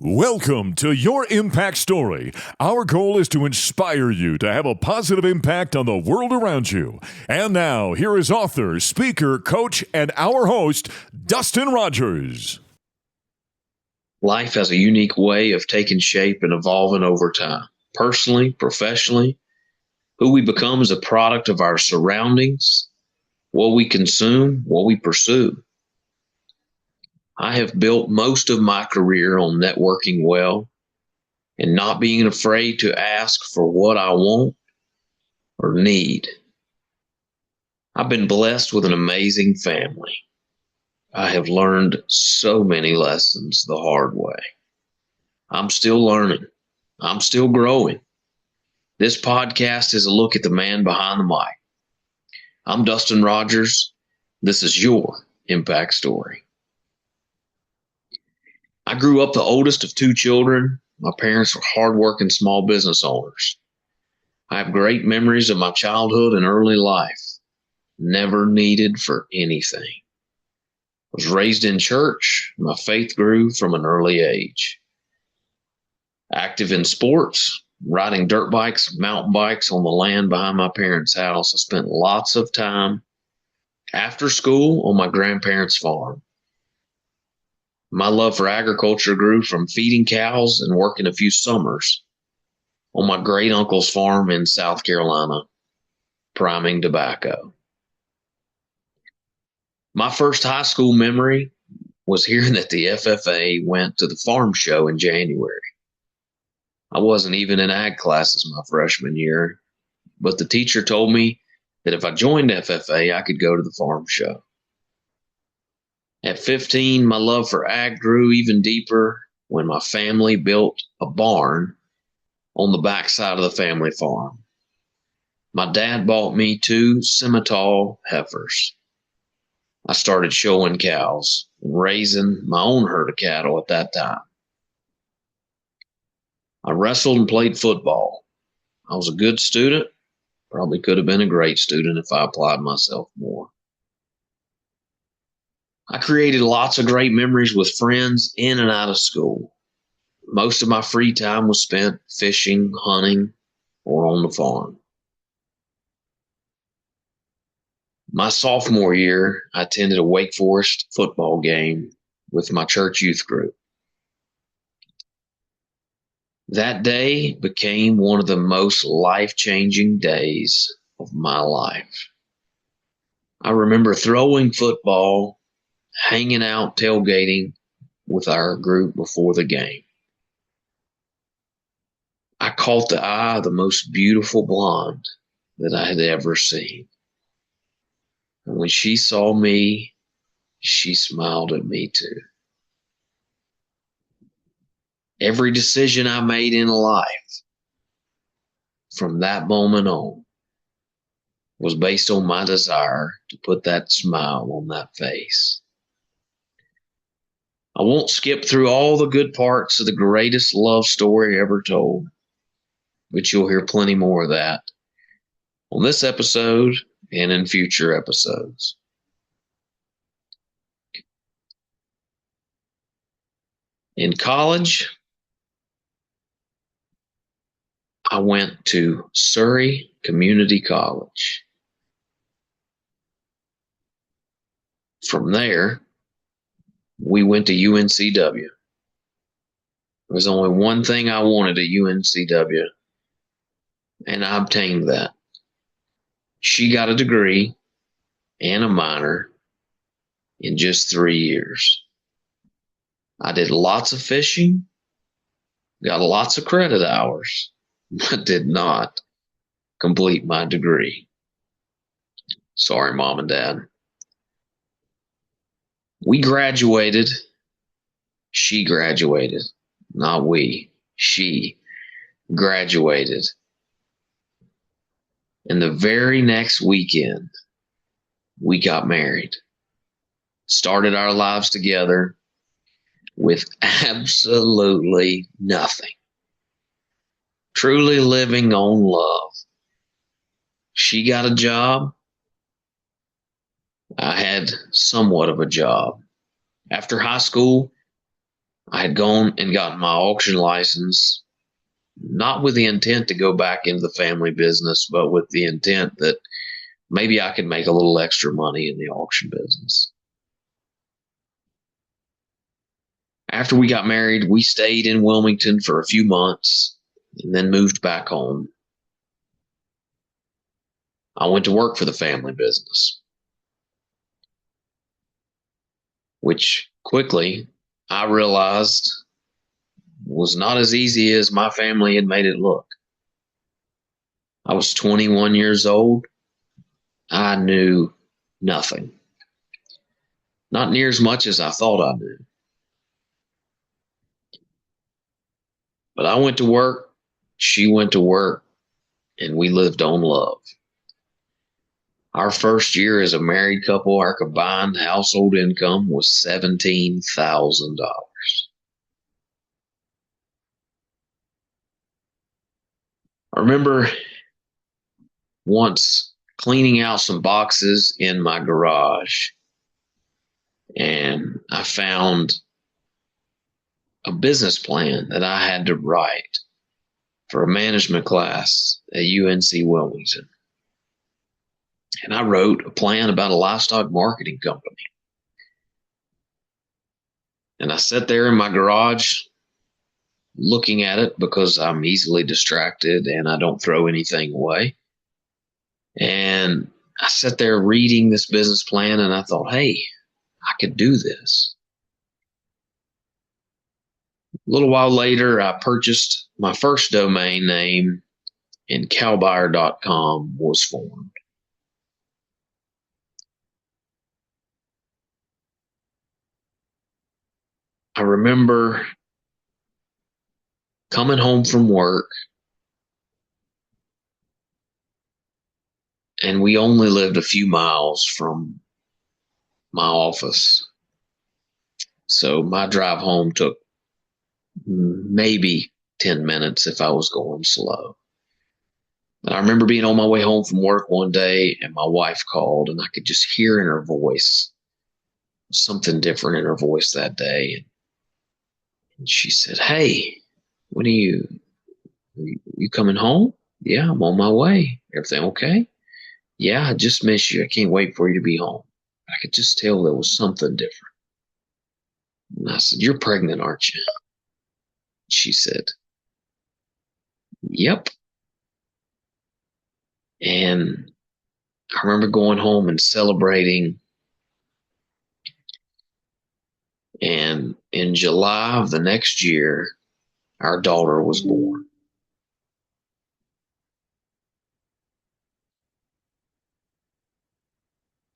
Welcome to Your Impact Story. Our goal is to inspire you to have a positive impact on the world around you. And now, here is author, speaker, coach, and our host, Dustin Rogers. Life has a unique way of taking shape and evolving over time. Personally, professionally, who we become is a product of our surroundings, what we consume, what we pursue. I have built most of my career on networking well and not being afraid to ask for what I want or need. I've been blessed with an amazing family. I have learned so many lessons the hard way. I'm still learning. I'm still growing. This podcast is a look at the man behind the mic. I'm Dustin Rogers. This is your Impact Story. I grew up the oldest of two children. My parents were hardworking small business owners. I have great memories of my childhood and early life. Never needed for anything. I was raised in church. My faith grew from an early age. Active in sports, riding dirt bikes, mountain bikes on the land behind my parents' house. I spent lots of time after school on my grandparents' farm. My love for agriculture grew from feeding cows and working a few summers on my great uncle's farm in South Carolina, priming tobacco. My first high school memory was hearing that the FFA went to the farm show in January. I wasn't even in ag classes my freshman year, but the teacher told me that if I joined FFA, I could go to the farm show. At 15, my love for ag grew even deeper when my family built a barn on the backside of the family farm. My dad bought me 2 semi-tall heifers. I started showing cows and raising my own herd of cattle at that time. I wrestled and played football. I was a good student. Probably could have been a great student if I applied myself more. I created lots of great memories with friends in and out of school. Most of my free time was spent fishing, hunting, or on the farm. My sophomore year, I attended a Wake Forest football game with my church youth group. That day became one of the most life-changing days of my life. I remember throwing football, hanging out, tailgating with our group before the game. I caught the eye of the most beautiful blonde that I had ever seen. And when she saw me, she smiled at me too. Every decision I made in life from that moment on was based on my desire to put that smile on that face. I won't skip through all the good parts of the greatest love story ever told, but you'll hear plenty more of that on this episode and in future episodes. In college, I went to Surrey Community College. From there, we went to UNCW. There was only one thing I wanted at UNCW, and I obtained that. She got a degree and a minor in just 3 years. I did lots of fishing, got lots of credit hours, but did not complete my degree. Sorry, Mom and Dad. We graduated. She graduated. Not we. She graduated. And the very next weekend, we got married. Started our lives together with absolutely nothing. Truly living on love. She got a job. I had somewhat of a job. After high school, I had gone and gotten my auction license, not with the intent to go back into the family business, but with the intent that maybe I could make a little extra money in the auction business. After we got married, we stayed in Wilmington for a few months and then moved back home. I went to work for the family business, which quickly I realized was not as easy as my family had made it look. I was 21 years old. I knew nothing. Not near as much as I thought I knew. But I went to work, she went to work, and we lived on love. Our first year as a married couple, our combined household income was $17,000. I remember once cleaning out some boxes in my garage, and I found a business plan that I had to write for a management class at UNC Wilmington. And I wrote a plan about a livestock marketing company. And I sat there in my garage looking at it because I'm easily distracted and I don't throw anything away. And I sat there reading this business plan and I thought, hey, I could do this. A little while later, I purchased my first domain name and cowbuyer.com was formed. I remember coming home from work, and we only lived a few miles from my office. So my drive home took maybe 10 minutes if I was going slow. And I remember being on my way home from work one day, and my wife called, and I could just hear in her voice something different in her voice that day. And she said, hey, when are you coming home? Yeah, I'm on my way. Everything okay? Yeah, I just miss you. I can't wait for you to be home. I could just tell there was something different. And I said, you're pregnant, aren't you? She said, yep. And I remember going home and celebrating. And in July of the next year, our daughter was born.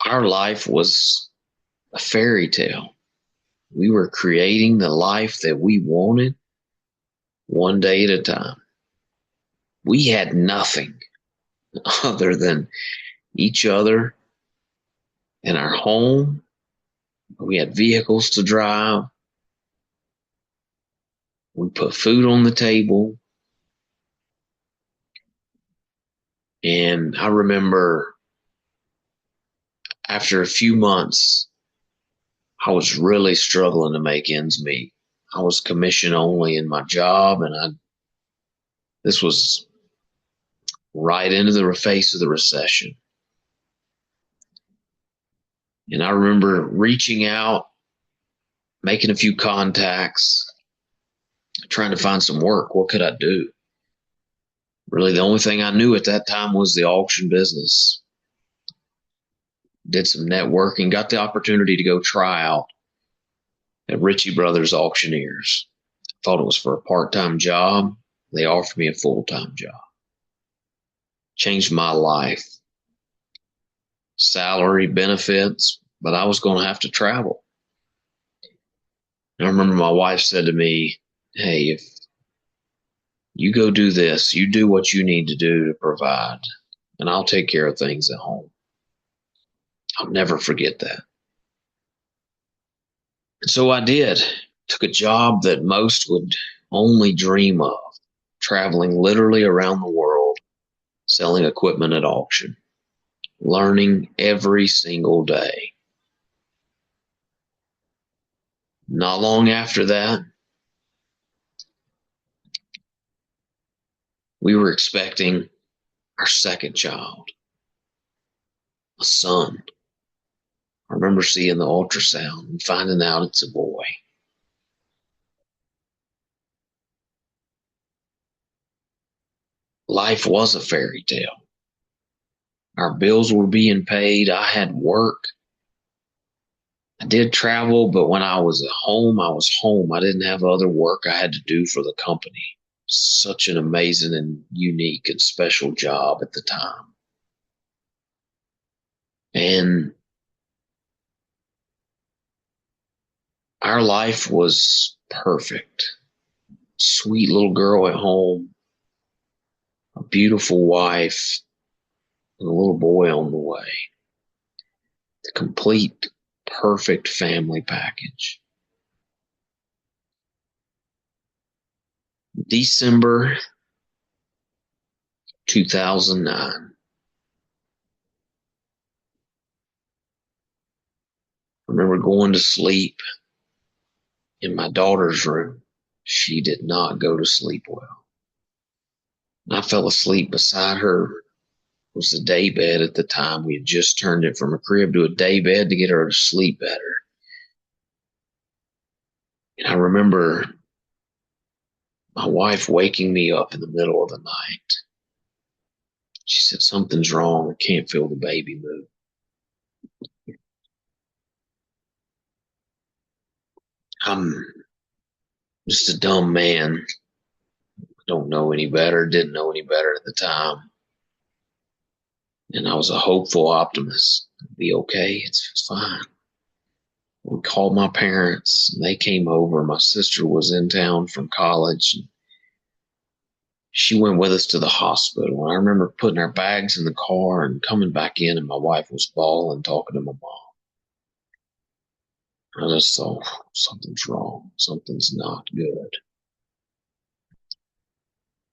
Our life was a fairy tale. We were creating the life that we wanted one day at a time. We had nothing other than each other and our home. We had vehicles to drive. We put food on the table. And I remember after a few months, I was really struggling to make ends meet. I was commission only in my job, and this was right into the face of the recession. And I remember reaching out, making a few contacts, trying to find some work. What could I do? Really, the only thing I knew at that time was the auction business. Did some networking, got the opportunity to go try out at Ritchie Brothers Auctioneers. Thought it was for a part-time job. They offered me a full-time job. Changed my life. Salary, benefits, but I was going to have to travel. And I remember my wife said to me, hey, if you go do this, you do what you need to do to provide, and I'll take care of things at home. I'll never forget that. And so I did. Took a job that most would only dream of, traveling literally around the world, selling equipment at auction, learning every single day. Not long after that, We were expecting our second child, a son. I remember seeing the ultrasound and finding out it's a boy. Life was a fairy tale. Our bills were being paid. I had work. I did travel, but when I was at home, I was home. I didn't have other work I had to do for the company. Such an amazing and unique and special job at the time. And our life was perfect. Sweet little girl at home, a beautiful wife, and a little boy on the way. The complete, perfect family package. December 2009. I remember going to sleep in my daughter's room. She did not go to sleep well. I fell asleep beside her. It was the day bed at the time. We had just turned it from a crib to a day bed to get her to sleep better. And I remember my wife waking me up in the middle of the night. She said, "Something's wrong. I can't feel the baby move." I'm just a dumb man. Don't know any better, didn't know any better at the time. And I was a hopeful optimist. It'll be okay. It's fine. We called my parents and they came over. My sister was in town from college. And she went with us to the hospital. And I remember putting our bags in the car and coming back in, and my wife was bawling, talking to my mom. I just thought, something's wrong. Something's not good.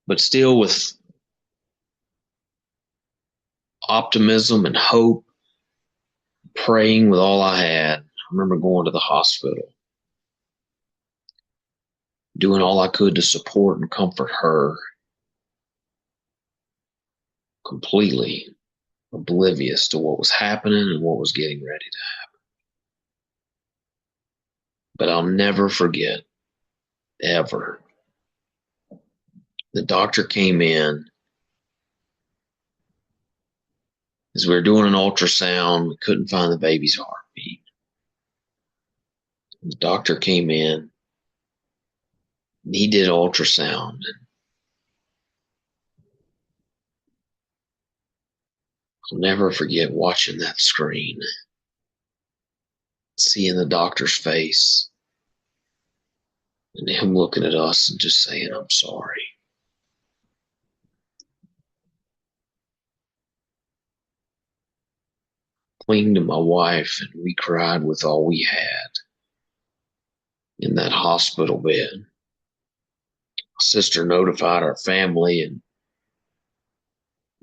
But still, with optimism and hope, praying with all I had, I remember going to the hospital, doing all I could to support and comfort her, completely oblivious to what was happening and what was getting ready to happen. But I'll never forget, ever. The doctor came in as we were doing an ultrasound. We couldn't find the baby's heartbeat. The doctor came in and he did ultrasound. And I'll never forget watching that screen, seeing the doctor's face and him looking at us and just saying, "I'm sorry." Clinging to my wife, and we cried with all we had in that hospital bed. My sister notified our family, and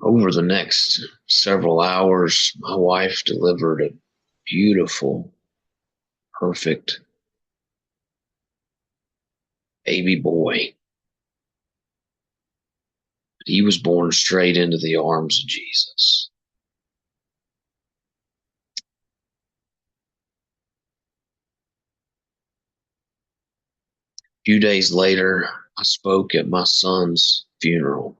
over the next several hours, my wife delivered a beautiful, perfect baby boy. He was born straight into the arms of Jesus. A few days later, I spoke at my son's funeral.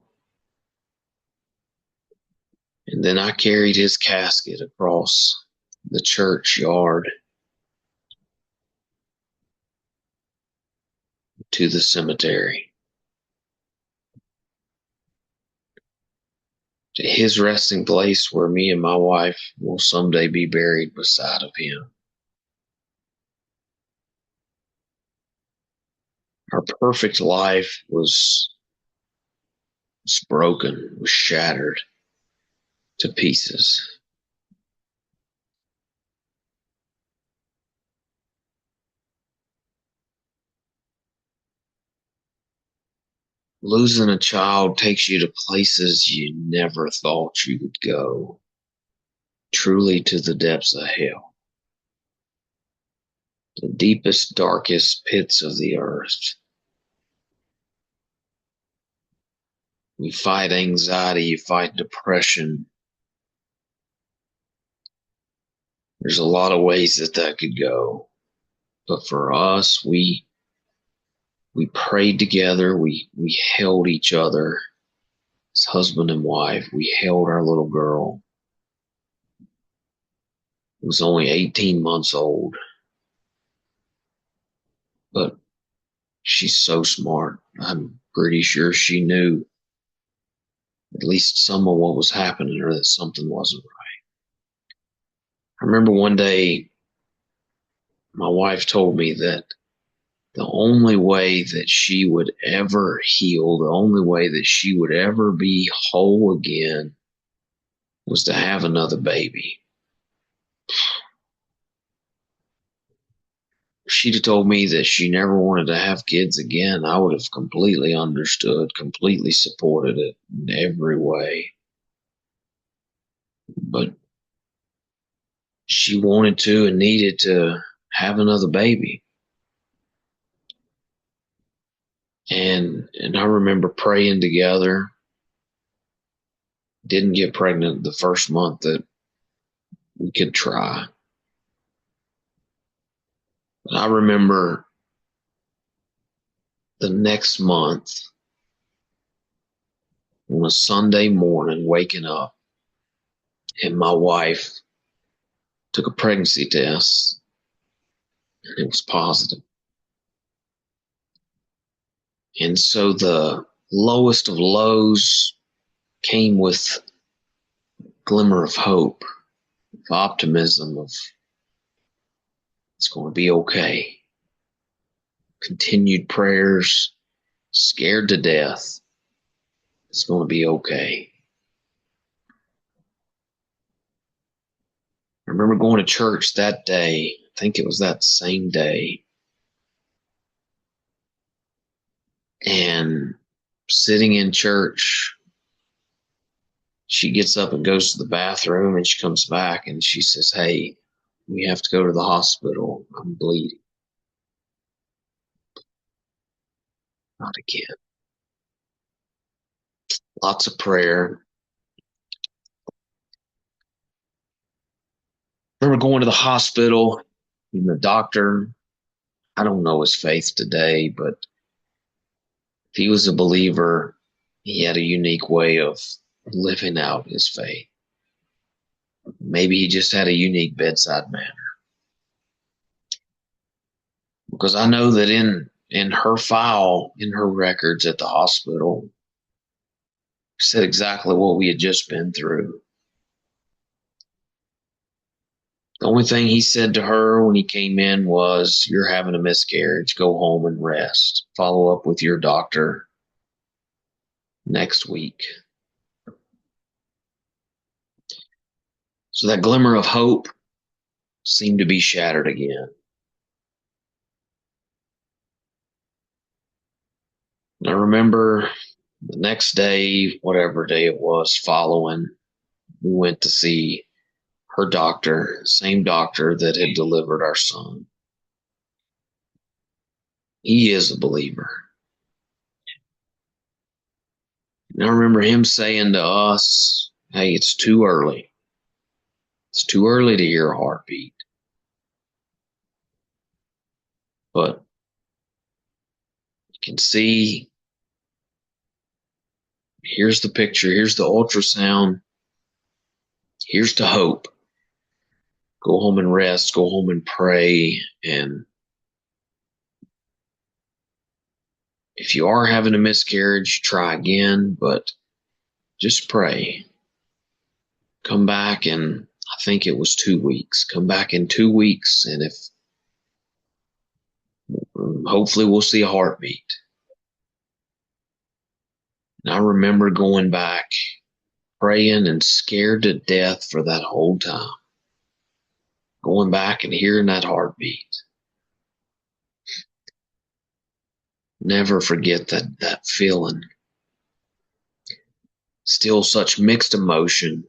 And then I carried his casket across the churchyard to the cemetery, to his resting place where me and my wife will someday be buried beside of him. Our perfect life was broken, was shattered to pieces. Losing a child takes you to places you never thought you would go, truly to the depths of hell, the deepest, darkest pits of the earth. You fight anxiety, you fight depression. There's a lot of ways that could go. But for us, we prayed together. We held each other as husband and wife. We held our little girl. It was only 18 months old. But she's so smart. I'm pretty sure she knew at least some of what was happening to her, that something wasn't right. I remember one day my wife told me that the only way that she would ever heal, the only way that she would ever be whole again was to have another baby. If she'd have told me that she never wanted to have kids again, I would have completely understood, completely supported it in every way. But she wanted to and needed to have another baby. And I remember praying together. Didn't get pregnant the first month that we could try. But I remember the next month on a Sunday morning waking up, and my wife took a pregnancy test and it was positive. And so the lowest of lows came with a glimmer of hope, of optimism, of it's going to be okay. Continued prayers, scared to death. It's going to be okay. I remember going to church that day. I think it was that same day. And sitting in church, she gets up and goes to the bathroom, and she comes back and she says, "Hey, we have to go to the hospital. I'm bleeding." Not again. Lots of prayer. I remember going to the hospital, and the doctor, I don't know his faith today, but if he was a believer, he had a unique way of living out his faith. Maybe he just had a unique bedside manner. Because I know that in her file, in her records at the hospital, said exactly what we had just been through. The only thing he said to her when he came in was, "You're having a miscarriage. Go home and rest. Follow up with your doctor next week." So that glimmer of hope seemed to be shattered again. And I remember the next day, whatever day it was following, we went to see her doctor, same doctor that had delivered our son. He is a believer. And I remember him saying to us, "Hey, it's too early. It's too early to hear a heartbeat. But you can see, here's the picture, here's the ultrasound, here's the hope. Go home and rest, go home and pray. And if you are having a miscarriage, try again, but just pray. Come back in, I think it was 2 weeks. Come back in 2 weeks, and if hopefully we'll see a heartbeat." And I remember going back, praying and scared to death for that whole time. Going back and hearing that heartbeat. Never forget that feeling. Still such mixed emotion.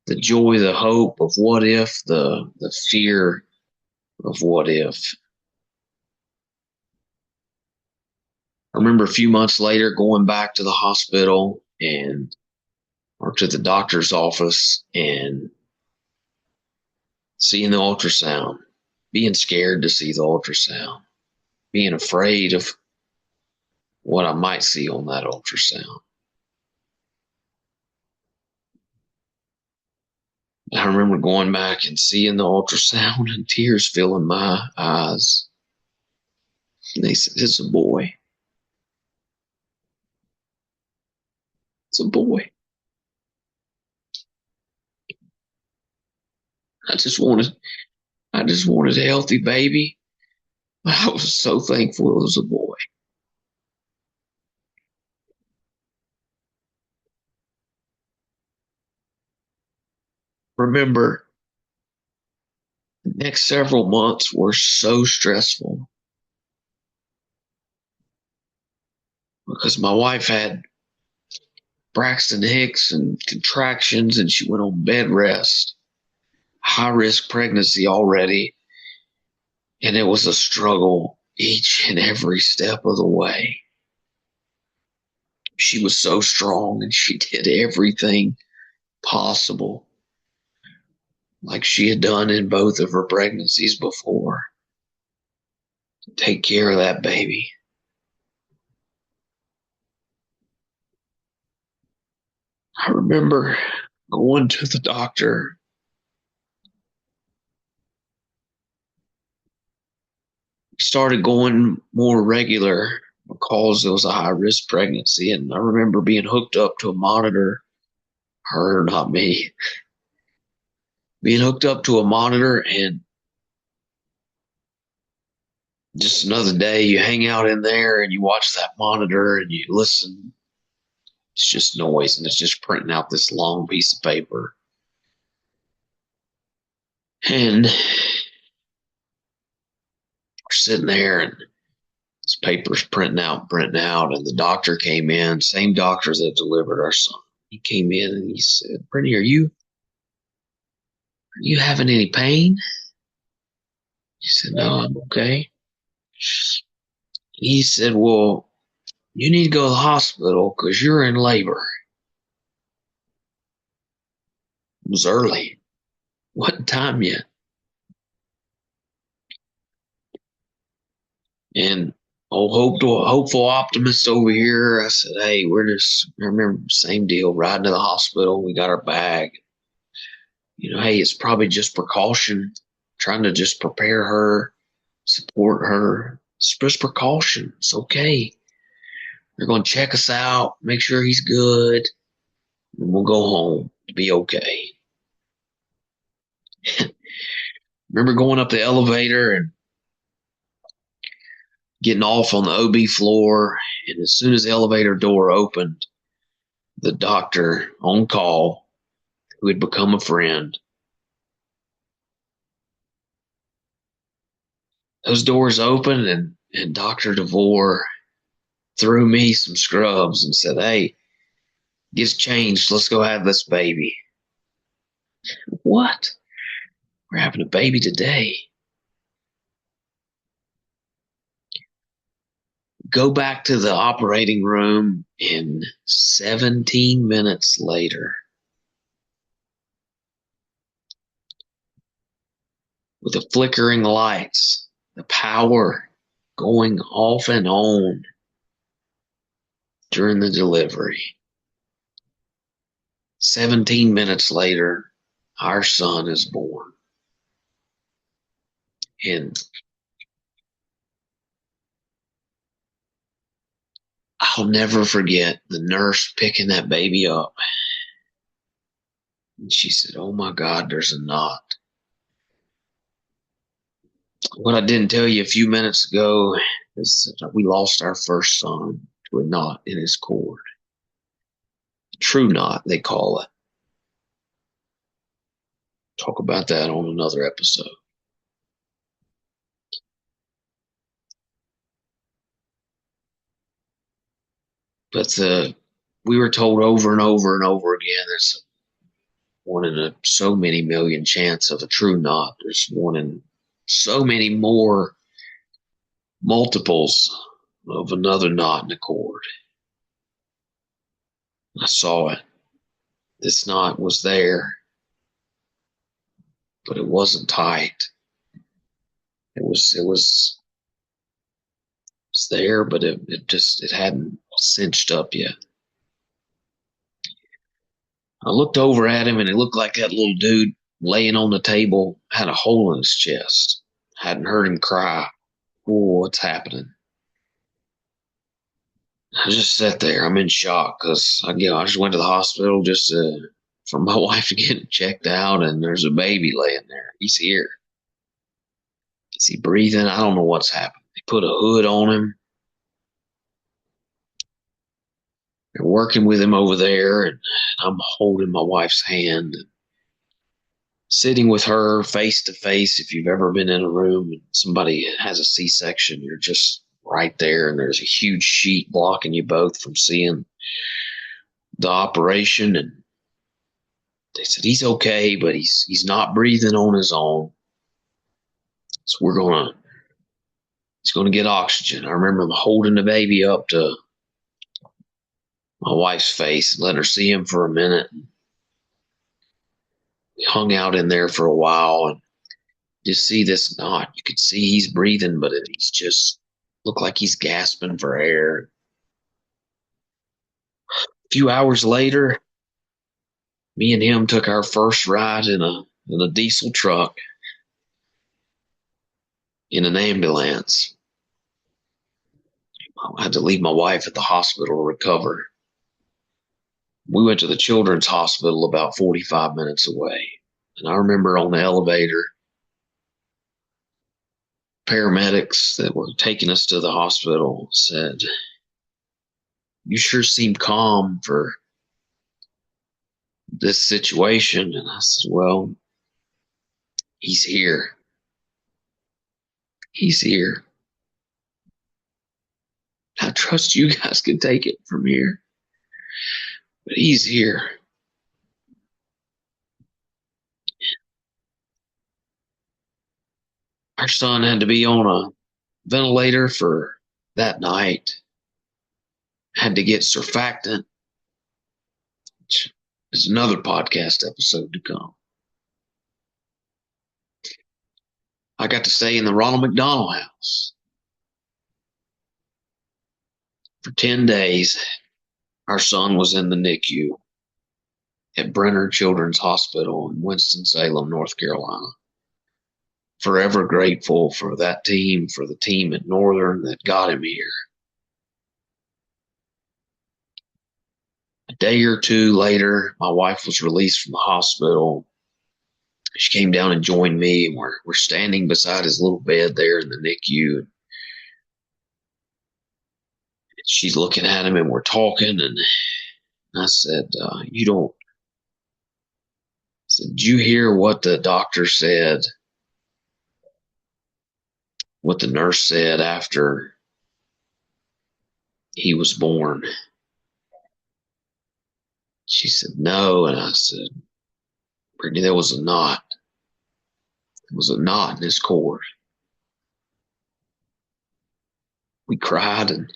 The joy, the hope of what if, the fear of what if. I remember a few months later going back to the hospital or to the doctor's office and seeing the ultrasound, being scared to see the ultrasound, being afraid of what I might see on that ultrasound. I remember going back and seeing the ultrasound and tears filling my eyes. And they said, "It's a boy. It's a boy." I just wanted, I just wanted a healthy baby. I was so thankful it was a boy. Remember, the next several months were so stressful because my wife had Braxton Hicks and contractions, and she went on bed rest. High risk pregnancy already. And it was a struggle each and every step of the way. She was so strong and she did everything possible, like she had done in both of her pregnancies before, to take care of that baby. I remember going to the doctor. Started going more regular because it was a high risk pregnancy. And I remember being hooked up to a monitor, her, not me, being hooked up to a monitor, and just another day you hang out in there and you watch that monitor and you listen. It's just noise, and it's just printing out this long piece of paper. And we're sitting there and this paper's printing out, and the doctor came in, same doctor that delivered our son. He came in and he said, "Brittany, are you having any pain?" She said, "No, I'm okay." He said, "Well, you need to go to the hospital because you're in labor." It was early. Wasn't time yet. And hopeful optimist over here, I said, "Hey, I remember, same deal, riding to the hospital. We got our bag. Hey, it's probably just precaution, trying to just prepare her, support her. It's just precaution. It's okay. They're going to check us out, make sure he's good, and we'll go home to be okay." Remember going up the elevator and getting off on the OB floor, and as soon as the elevator door opened, the doctor on call, who had become a friend, those doors opened, and Dr. DeVore threw me some scrubs and said, "Hey, get changed. Let's go have this baby." What? We're having a baby today. Go back to the operating room, and 17 minutes later, with the flickering lights, the power going off and on during the delivery, 17 minutes later, our son is born. And I'll never forget the nurse picking that baby up. And she said, "Oh my God, there's a knot." What I didn't tell you a few minutes ago is that we lost our first son to a knot in his cord. True knot, they call it. Talk about that on another episode. But we were told over and over and over again, there's one in so many million chance of a true knot. There's one in so many more multiples of another knot in the cord. I saw it. This knot was there, but it wasn't tight. It was there, but it hadn't cinched up yet. I looked over at him, and it looked like that little dude laying on the table had a hole in his chest. Hadn't heard him cry. Oh, what's happening? I just sat there. I'm in shock because I just went to the hospital just for my wife to get checked out, and there's a baby laying there. He's here. Is he breathing? I don't know what's happened. They put a hood on him. They're working with him over there, and I'm holding my wife's hand, and sitting with her face to face. If you've ever been in a room and somebody has a C-section, you're just right there, and there's a huge sheet blocking you both from seeing the operation. And they said he's okay, but he's not breathing on his own. So he's gonna get oxygen. I remember holding the baby up to my wife's face and letting her see him for a minute. We hung out in there for a while and just see this knot. You could see he's breathing, but he's just looked like he's gasping for air. A few hours later, me and him took our first ride in a diesel truck in an ambulance. I had to leave my wife at the hospital to recover. We went to the children's hospital about 45 minutes away. And I remember on the elevator, paramedics that were taking us to the hospital said, "You sure seem calm for this situation." And I said, "Well, he's here. He's here. I trust you guys can take it from here. But he's here." Our son had to be on a ventilator for that night. Had to get surfactant. There's another podcast episode to come. I got to stay in the Ronald McDonald House for 10 days. Our son was in the NICU at Brenner Children's Hospital in Winston-Salem, North Carolina. Forever grateful for that team, for the team at Northern that got him here. A day or two later, my wife was released from the hospital. She came down and joined me, and we're standing beside his little bed there in the NICU. She's looking at him, and we're talking, and I said, did you hear what the doctor said? What the nurse said after he was born? She said, no. And I said, Brittany, there was a knot. There was a knot in his cord. We cried, and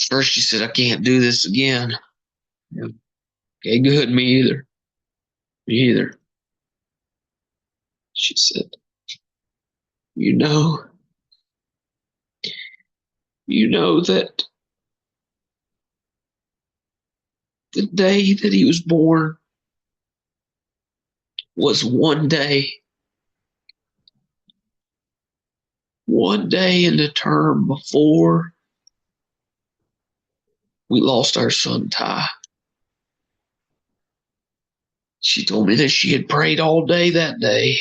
first she said, I can't do this again. Okay, good, me either. Me either. She said, you know that the day that he was born was one day in the term before we lost our son Ty. She told me that she had prayed all day that day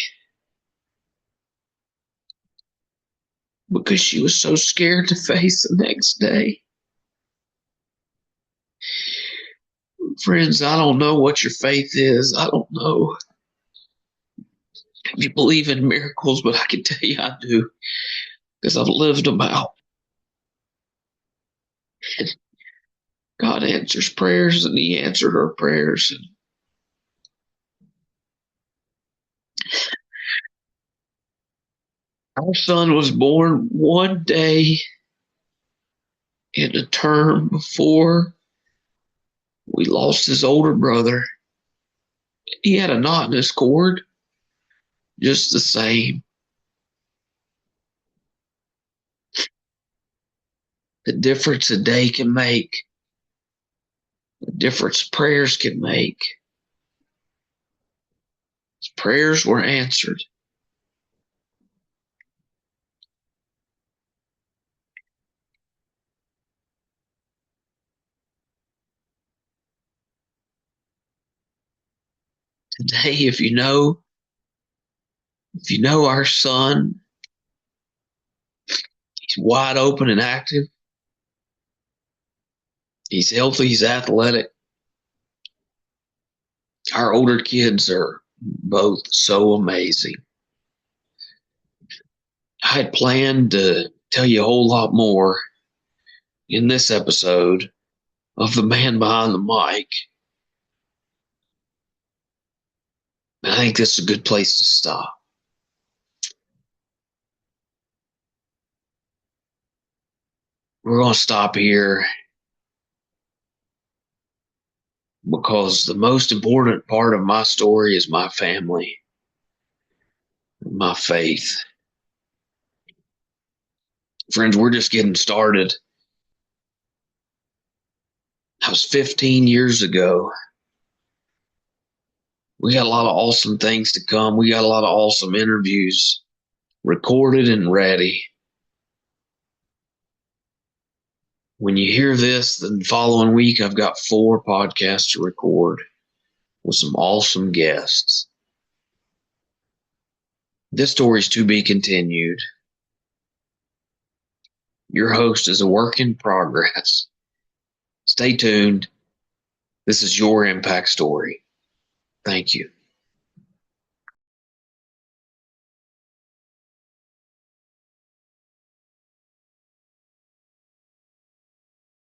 because she was so scared to face the next day. Friends, I don't know what your faith is. I don't know if you believe in miracles, but I can tell you I do because I've lived them out. And God answers prayers, and he answered our prayers. And Our son was born one day in a term before we lost his older brother. He had a knot in his cord, just the same. The difference a day can make, the difference prayers can make. His prayers were answered. Today, if you know our son, he's wide open and active. He's healthy, he's athletic. Our older kids are both so amazing. I had planned to tell you a whole lot more in this episode of The Man Behind the Mic. I think this is a good place to stop. We're going to stop here because the most important part of my story is my family, my faith. Friends, we're just getting started. That was 15 years ago. We got a lot of awesome things to come. We got a lot of awesome interviews recorded and ready. When you hear this, the following week, I've got 4 podcasts to record with some awesome guests. This story is to be continued. Your host is a work in progress. Stay tuned. This is your impact story. Thank you.